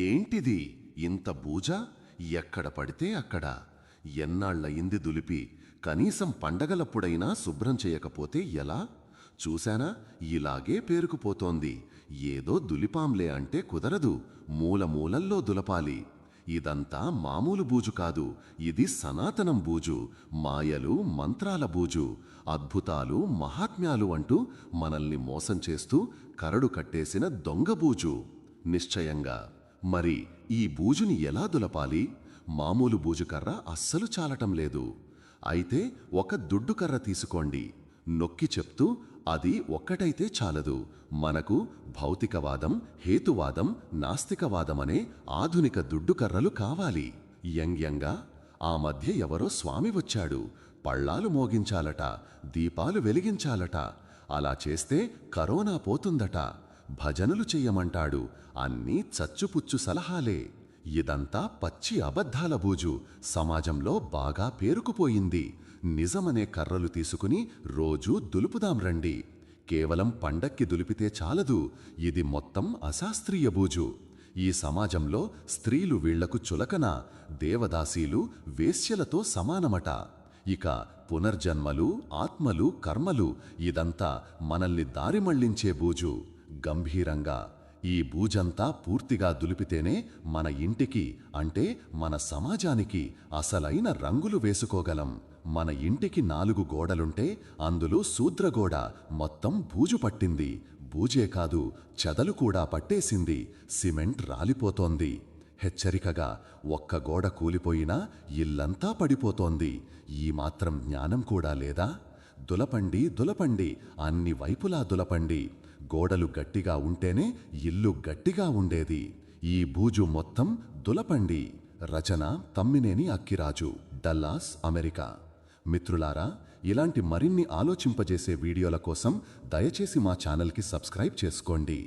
ఏంటిది ఇంత బూజ? ఎక్కడ పడితే అక్కడ. ఎన్నాళ్లయింది దులిపి. కనీసం పండగలప్పుడైనా శుభ్రం చేయకపోతే ఎలా? చూశానా, ఇలాగే పేరుకుపోతోంది. ఏదో దులిపాంలే అంటే కుదరదు, మూలమూలల్లో దులపాలి. ఇదంతా మామూలు బూజు కాదు, ఇది సనాతనం బూజు. మాయలు, మంత్రాల బూజు, అద్భుతాలు, మహాత్మ్యాలు అంటూ మనల్ని మోసం చేస్తూ కరడు కట్టేసిన దొంగ బూజు. నిశ్చయంగా. మరి ఈ బూజుని ఎలా దులపాలి? మామూలు బూజుకర్ర అస్సలు చాలటం లేదు. అయితే ఒక దుడ్డుకర్ర తీసుకోండి. నొక్కి చెప్తూ, అది ఒక్కటైతే చాలదు. మనకు భౌతికవాదం, హేతువాదం, నాస్తికవాదమనే ఆధునిక దుడ్డుకర్రలు కావాలి. యంగ్యంగా ఆ మధ్య ఎవరో స్వామి వచ్చాడు. పళ్ళాలు మోగించాలట, దీపాలు వెలిగించాలట. అలా చేస్తే కరోనా పోతుందట. భజనలు చెయ్యమంటాడు. అన్నీ చచ్చుపుచ్చు సలహాలే. ఇదంతా పచ్చి అబద్ధాల బూజు. సమాజంలో బాగా పేరుకుపోయింది. నిజమనే కర్రలు తీసుకుని రోజూ దులుపుదాం రండి. కేవలం పండక్కి దులిపితే చాలదు. ఇది మొత్తం అశాస్త్రీయ బూజు. ఈ సమాజంలో స్త్రీలు వీళ్లకు చులకన, దేవదాసీలు వేశ్యలతో సమానమట. ఇక పునర్జన్మలు, ఆత్మలు, కర్మలు, ఇదంతా మనల్ని దారిమళ్లించే బూజు. గంభీరంగా ఈ బూజంతా పూర్తిగా దులిపితేనే మన ఇంటికి, అంటే మన సమాజానికి అసలైన రంగులు వేసుకోగలం. మన ఇంటికి 4 గోడలుంటే అందులో శూద్రగోడ మొత్తం బూజు పట్టింది. బూజే కాదు, చెదలు కూడా పట్టేసింది. సిమెంట్ రాలిపోతోంది. హెచ్చరికగా, ఒక్క గోడ కూలిపోయినా ఇల్లంతా పడిపోతోంది. ఈ మాత్రం జ్ఞానం కూడా లేదా? దులపండి, దులపండి, అన్ని వైపులా దులపండి. గోడలు గట్టిగా ఉంటేనే ఇల్లు గట్టిగా ఉండేది. ఈ బూజు మొత్తం దులపండి. రచన తమ్మినేని అక్కిరాజు, డల్లాస్, అమెరికా. మిత్రులారా, ఇలాంటి మరిన్ని ఆలోచింపజేసే వీడియోల కోసం దయచేసి మా ఛానల్కి సబ్స్క్రైబ్ చేసుకోండి.